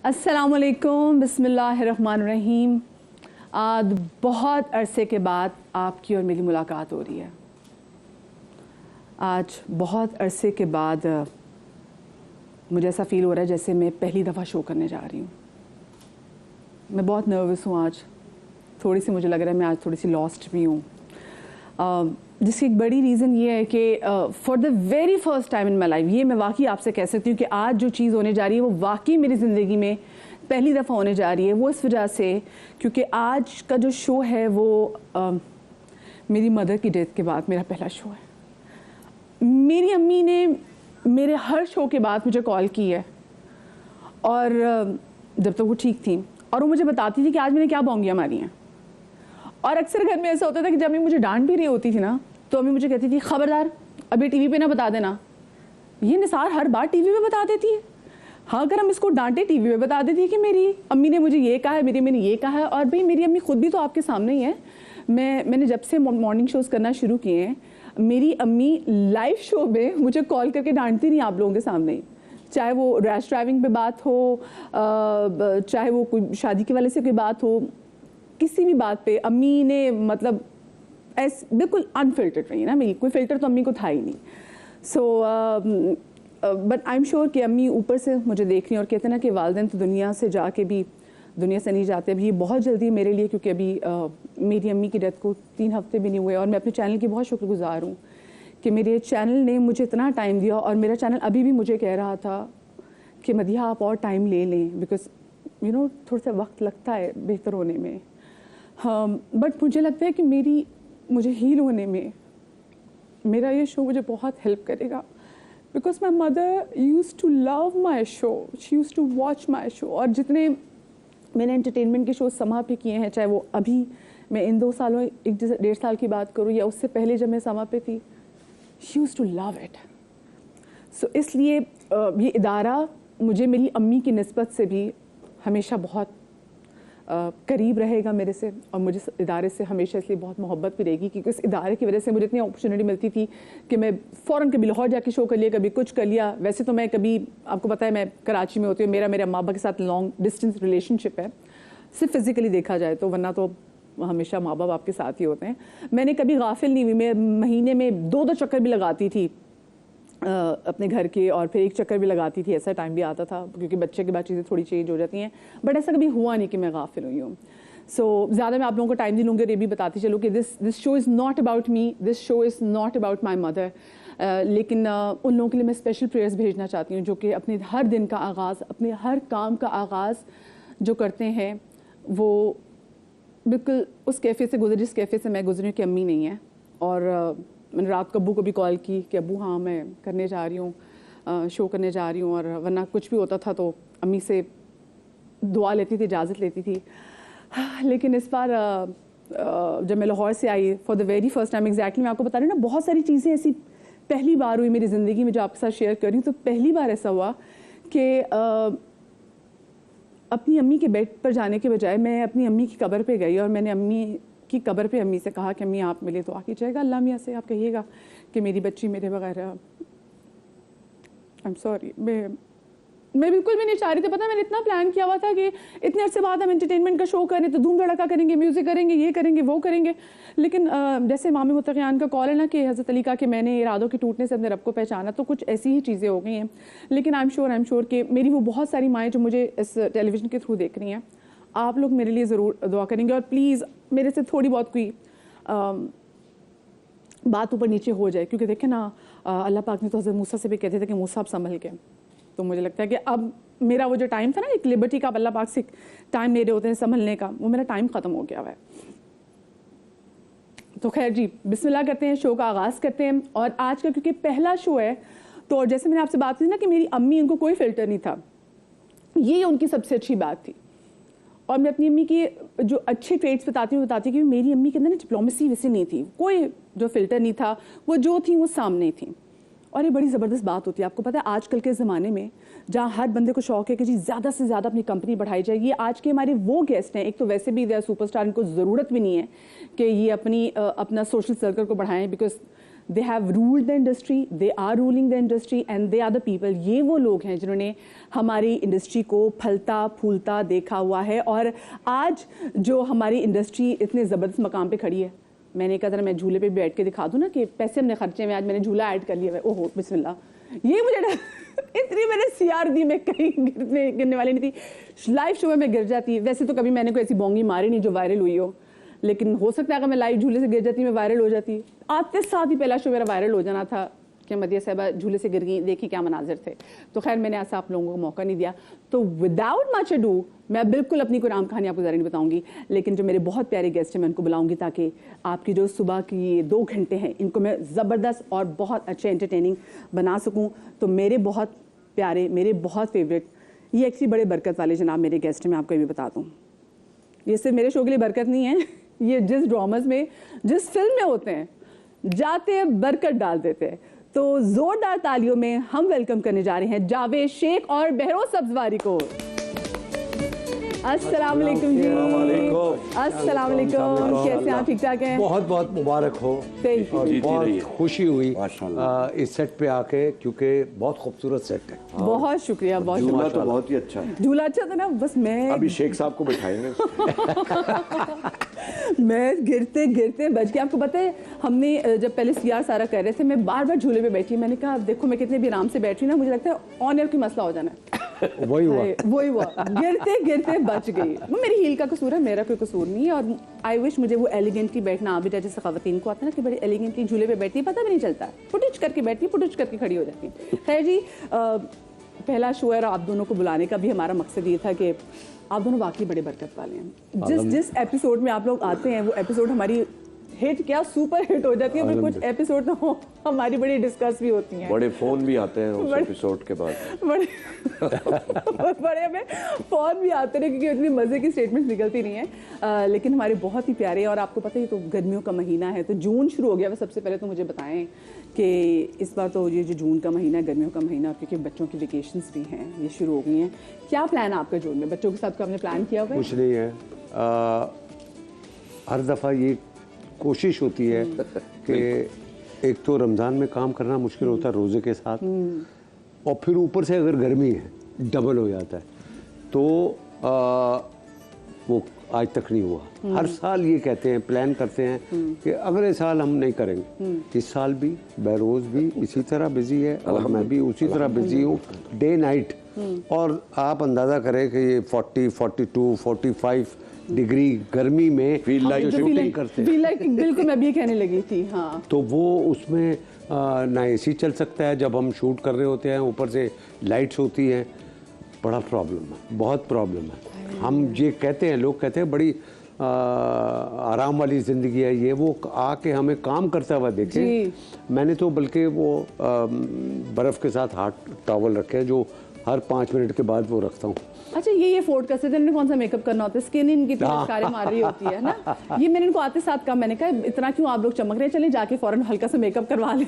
अस्सलामुअलैकुम, बिस्मिल्लाहिर्रहमानिर्रहीम। आज बहुत अरसे के बाद आपकी और मेरी मुलाकात हो रही है। आज बहुत अरसे के बाद मुझे ऐसा फ़ील हो रहा है जैसे मैं पहली दफ़ा शो करने जा रही हूँ। मैं बहुत नर्वस हूँ आज, थोड़ी सी मुझे लग रहा है मैं आज थोड़ी सी लॉस्ट भी हूँ, जिसकी एक बड़ी रीज़न ये है कि for the very first time in my life, ये मैं वाकई आपसे कह सकती हूँ कि आज जो चीज़ होने जा रही है वो वाकई मेरी ज़िंदगी में पहली दफ़ा होने जा रही है। वो इस वजह से क्योंकि आज का जो शो है वो मेरी मदर की डेथ के बाद मेरा पहला शो है। मेरी अम्मी ने मेरे हर शो के बाद मुझे कॉल की है, और जब तक वो ठीक थी, और वो मुझे बताती थी कि आज मैंने क्या बोंगियाँ मारी हैं। और अक्सर घर में ऐसा होता था कि जब अम्मी मुझे डांट भी रही होती थी ना, तो अम्मी मुझे कहती थी खबरदार अभी टीवी पे ना बता देना। ये निसार हर बार टीवी पे बता देती है। हाँ, अगर हम इसको डांटे टीवी पे बता देती है कि मेरी अम्मी ने मुझे ये कहा है, मेरी अम्मी ने ये कहा है। और भाई मेरी अम्मी खुद भी तो आपके सामने ही है। मैंने जब से मॉर्निंग शोज़ करना शुरू किए हैं, मेरी अम्मी लाइव शो में मुझे कॉल करके डांटती नहीं आप लोगों के सामने ही। चाहे वो रैश ड्राइविंग पे बात हो, चाहे वो कोई शादी के वाले से कोई बात हो, किसी भी बात पे अम्मी ने मतलब बिल्कुल अनफिल्टर्ड रही ना। मेरी कोई फ़िल्टर तो अम्मी को था ही नहीं। So but I am sure कि अम्मी ऊपर से मुझे देख रही हैं, और कहते हैं ना कि वालिदैन तो दुनिया से जाके भी दुनिया से नहीं जाते। अभी ये बहुत जल्दी मेरे लिए, क्योंकि अभी मेरी अम्मी की डेथ को 3 हफ्ते भी नहीं हुए, और मैं अपने चैनल की बहुत शुक्रगुजार हूँ कि मेरे चैनल ने मुझे इतना टाइम दिया। और मेरा चैनल अभी भी मुझे कह रहा था कि मदिहा आप और टाइम ले लें, बिकॉज यू नो थोड़ा सा वक्त लगता है बेहतर होने में। हाँ, बट मुझे लगता है कि मुझे हील होने में मेरा ये शो मुझे बहुत हेल्प करेगा, because my mother use to love my show, she use to watch my show. और जितने मैंने एंटरटेनमेंट के शो समा पे किए हैं, चाहे वो अभी मैं इन 2 सालों 1-1.5 साल की बात करूँ, या उससे पहले जब मैं समा पे थी, she use to love it. So इसलिए ये इदारा मुझे मेरी अम्मी की निस्बत से भी हमेशा बहुत करीब रहेगा मेरे से, और मुझे इस इदारे से हमेशा इसलिए बहुत मोहब्बत भी रहेगी, क्योंकि इस इदारे की वजह से मुझे इतनी अपॉर्चुनिटी मिलती थी कि मैं फ़ौरन कभी लाहौर जाके शो कर लिया, कभी कुछ कर लिया। वैसे तो मैं कभी, आपको पता है मैं कराची में होती हूँ, मेरे अम्मा अब्बा के साथ लॉन्ग डिस्टेंस रिलेशनशिप है, सिर्फ फिज़िकली देखा जाए तो, वरना तो हमेशा माँ बाप आपके साथ ही होते हैं। मैंने कभी गाफिल नहीं हुई, मैं महीने में 2-2 चक्कर भी लगाती थी अपने घर के, और फिर 1 चक्कर भी लगाती थी। ऐसा टाइम भी आता था, क्योंकि बच्चे के बाद चीज़ें थोड़ी चेंज हो जाती हैं, बट ऐसा कभी हुआ नहीं कि मैं गाफिल हुई हूँ। सो ज़्यादा मैं आप लोगों को टाइम नहीं लूँगी, और ये भी बताती चलूँ कि this show is not about me, this show is not about my mother. लेकिन उन लोगों के लिए मैं स्पेशल प्रेयर्स भेजना चाहती हूँ, जो कि अपने हर दिन का आगाज़, अपने हर काम का आगाज़ जो करते हैं, वो बिल्कुल उस कैफ़े से गुजरे जिस कैफ़े से मैं गुजरी हूँ, कि अम्मी नहीं है। और मैंने रात को अब्बू को भी कॉल की कि अब्बू हाँ मैं करने जा रही हूँ, शो करने जा रही हूँ, और वरना कुछ भी होता था तो अम्मी से दुआ लेती थी, इजाज़त लेती थी। लेकिन इस बार जब मैं लाहौर से आई for the very first time, exactly मैं आपको बता रही हूँ ना, बहुत सारी चीज़ें ऐसी पहली बार हुई मेरी ज़िंदगी में जो आपके साथ शेयर कर रही हूँ। तो पहली बार ऐसा हुआ कि अपनी अम्मी के बेड पर जाने के बजाय मैं अपनी अम्मी की कब्र पे गई, और मैंने अम्मी की कब्र पे अम्मी से कहा कि अम्मी आप मिले तो कीजिएगा अल्लाह मियाँ से, आप कहिएगा कि मेरी बच्ची मेरे बगैर, आई एम सॉरी, मैं बिल्कुल भी नहीं चाह रही थी। पता मैंने इतना प्लान किया हुआ था कि इतने अर्से बाद हम एंटरटेनमेंट का शो करें तो धूम धड़का करेंगे, म्यूज़िक करेंगे, ये करेंगे, वो करेंगे। लेकिन जैसे इमाम मुत्तक़ियान का कॉल है ना कि हज़रत अली का कि मैंने इरादों के टूटने से अपने रब को पहचाना, तो कुछ ऐसी ही चीज़ें हो गई हैं। लेकिन आई एम श्योर कि मेरी वो बहुत सारी माएँ जो मुझे इस टेलीविज़न के थ्रू देख रही हैं, आप लोग मेरे लिए ज़रूर दुआ करेंगे। और प्लीज़ मेरे से थोड़ी बहुत कोई बात ऊपर नीचे हो जाए, क्योंकि देखें ना अल्लाह पाक ने तो हज़रत मूसा से भी कहते थे कि मूसा आप संभल के। तो मुझे लगता है कि अब मेरा वो जो टाइम था ना, एक लिबर्टी का अल्लाह पाक से टाइम ले रहे होते हैं संभलने का, वो मेरा टाइम ख़त्म हो गया हुआ है। तो खैर जी, बिस्मिल्लाह करते हैं, शो का आगाज़ करते हैं। और आज का क्योंकि पहला शो है, तो जैसे मैंने आपसे बात की ना कि मेरी अम्मी, उनको कोई फ़िल्टर नहीं था, ये उनकी सबसे अच्छी बात थी। और मैं अपनी अम्मी की जो अच्छे ट्रेड्स बताती हूँ कि मेरी अम्मी के अंदर ना डिप्लोमेसी वैसे नहीं थी, कोई जो फ़िल्टर नहीं था, वो जो थी वो सामने थी। और ये बड़ी ज़बरदस्त बात होती है। आपको पता है आजकल के ज़माने में जहाँ हर बंदे को शौक है कि जी ज़्यादा से ज़्यादा अपनी कंपनी बढ़ाई जाएगी, आज के हमारे वो गेस्ट हैं, एक तो वैसे भी दे सुपरस्टार, इनको ज़रूरत भी नहीं है कि ये अपना सोशल सर्कल को बढ़ाएं, because they have ruled the industry, they are ruling the industry and they are the people. ये वो लोग हैं जिन्होंने हमारी इंडस्ट्री को फलता फूलता देखा हुआ है, और आज जो हमारी इंडस्ट्री इतने ज़बरदस्त मकाम पे खड़ी है, मैंने कहा था मैं झूले पे बैठ के दिखा दूँ ना कि पैसे हमने खर्चे में, आज मैंने झूला ऐड कर लिया है। ओहो बिस्मिल्लाह, ये मुझे इतनी मैंने सीआर दी, मैं कहीं गिरने वाली नहीं थी। लाइव शो में मैं गिर जाती, वैसे तो कभी मैंने कोई ऐसी बोंगी मारी नहीं जो वायरल हुई हो, लेकिन हो सकता है अगर मैं लाइव झूले से गिर जाती मैं वायरल हो जाती। आते साथ ही पहला शो मेरा वायरल हो जाना था कि मदिया साहिबा झूले से गिर गई, देखी क्या मनाजिर थे। तो खैर मैंने ऐसा आप लोगों को मौका नहीं दिया। तो विदाउट मच अडू मैं बिल्कुल अपनी कोई राम कहानी आपको ज़रा नहीं बताऊंगी, लेकिन जो मेरे बहुत प्यारे गेस्ट हैं मैं उनको बुलाऊंगी ताकि आपकी जो सुबह की ये 2 घंटे हैं इनको मैं ज़बरदस्त और बहुत अच्छे एंटरटेनिंग बना सकूँ। तो मेरे बहुत प्यारे, मेरे बहुत फेवरेट, ये एक्चुअली बड़े बरकत वाले जनाब मेरे गेस्ट हैं। मैं आपको ये भी बता दूँ, ये सिर्फ मेरे शो के लिए बरकत नहीं है, ये जिस ड्रामास में, जिस फिल्म में होते हैं, जाते हैं बरकत डाल देते हैं। तो जोरदार तालियों में हम वेलकम करने जा रहे हैं जावेद शेख और बहरोज सब्जवारी को। अस्सलाम वालेकुम जी। अस्सलाम वालेकुम, कैसे हैं आप? ठीक ठाक हैं? बहुत बहुत मुबारक हो। और बहुत खुशी हुई इस सेट पे आके, क्योंकि बहुत खूबसूरत सेट है। बहुत शुक्रिया, बहुत शुक्रिया। झूला तो बहुत ही अच्छा है। झूला अच्छा था ना, बस मैं अभी शेख साहब को बिठाएंगे। मैं गिरते गिरते बच गया। आपको पता है हमने जब पहले सीआर सारा कर रहे थे, मैं बार बार झूले पे बैठी, मैंने कहा देखो मैं कितने भी आराम से बैठ रही ना, मुझे लगता है ऑन एयर की मसला हो जाना है। वही हुआ, गिरते गिरते बच गई। वो मेरी हील का कसूर है, मेरा कोई कसूर नहीं है। और आई विश मुझे वो एलिगेंटली बैठना आ भी जाए, जैसे खवातीन को आता है ना कि बड़ी एलिगेंटली झूले पे बैठती है, पता भी नहीं चलता, पुटिच करके बैठती है, पुटिच करके खड़ी हो जाती है। खैर जी, पहला शो है और आप दोनों को बुलाने का भी हमारा मकसद ये था कि आप दोनों वाकई बड़े बरकत वाले हैं। जिस एपिसोड में आप लोग आते हैं वो एपिसोड हमारी हिट क्या सुपर हिट हो जाती है, फिर कुछ एपिसोड ना हो हमारी बड़ी डिस्कस भी होती हैं, बड़े फोन भी आते हैं उस एपिसोड के बाद, बड़े हमें फोन भी आते हैं क्योंकि इतनी मजे की स्टेटमेंट्स निकलती नहीं है। लेकिन हमारे बहुत ही प्यारे, और आपको पता ही तो गर्मियों का महीना है, तो जून शुरू हो गया। सबसे पहले तो मुझे बताएं कि इस बार तो ये जो जून का महीना है, गर्मियों का महीना, क्योंकि बच्चों की वेकेशंस भी हैं, ये शुरू हो गई हैं। क्या प्लान है आपका जून में बच्चों के साथ? का आपने प्लान किया हुआ है? कुछ नहीं है। हर दफ़ा ये कोशिश होती है कि एक तो रमज़ान में काम करना मुश्किल होता है रोज़े के साथ, और फिर ऊपर से अगर गर्मी है डबल हो जाता है, तो वो आज तक नहीं हुआ। हर साल ये कहते हैं, प्लान करते हैं कि अगले साल हम नहीं करेंगे। इस साल भी बहरोज भी इसी तरह बिजी है और मैं भी उसी तरह बिजी हूँ, डे नाइट। और आप अंदाज़ा करें कि ये 40, 42, 45 डिग्री गर्मी में फील लाइक शूटिंग करते हैं। बिल्कुल, मैं भी कहने लगी थी। हाँ, तो वो उसमें ना एसी चल सकता है जब हम शूट कर रहे होते हैं, ऊपर से लाइट्स होती हैं, बड़ा प्रॉब्लम है, बहुत प्रॉब्लम है। हम ये कहते हैं, लोग कहते हैं बड़ी आराम वाली ज़िंदगी है ये, वो आके हमें काम करता हुआ देखे। मैंने तो बल्कि वो बर्फ़ के साथ हाथ टॉवल रखे हैं जो हर 5 मिनट के बाद वो रखता हूँ। अच्छा, ये अफोर्ड कर सकते हैं? कौन सा मेकअप करना होता है? स्किन इनकी चमत्कारें मार रही होती है ना। ये मैंने इनको आते साथ कहा, मैंने कहा इतना क्यों आप लोग चमक रहे हैं, चले जाके फौरन हल्का सा मेकअप करवा लें।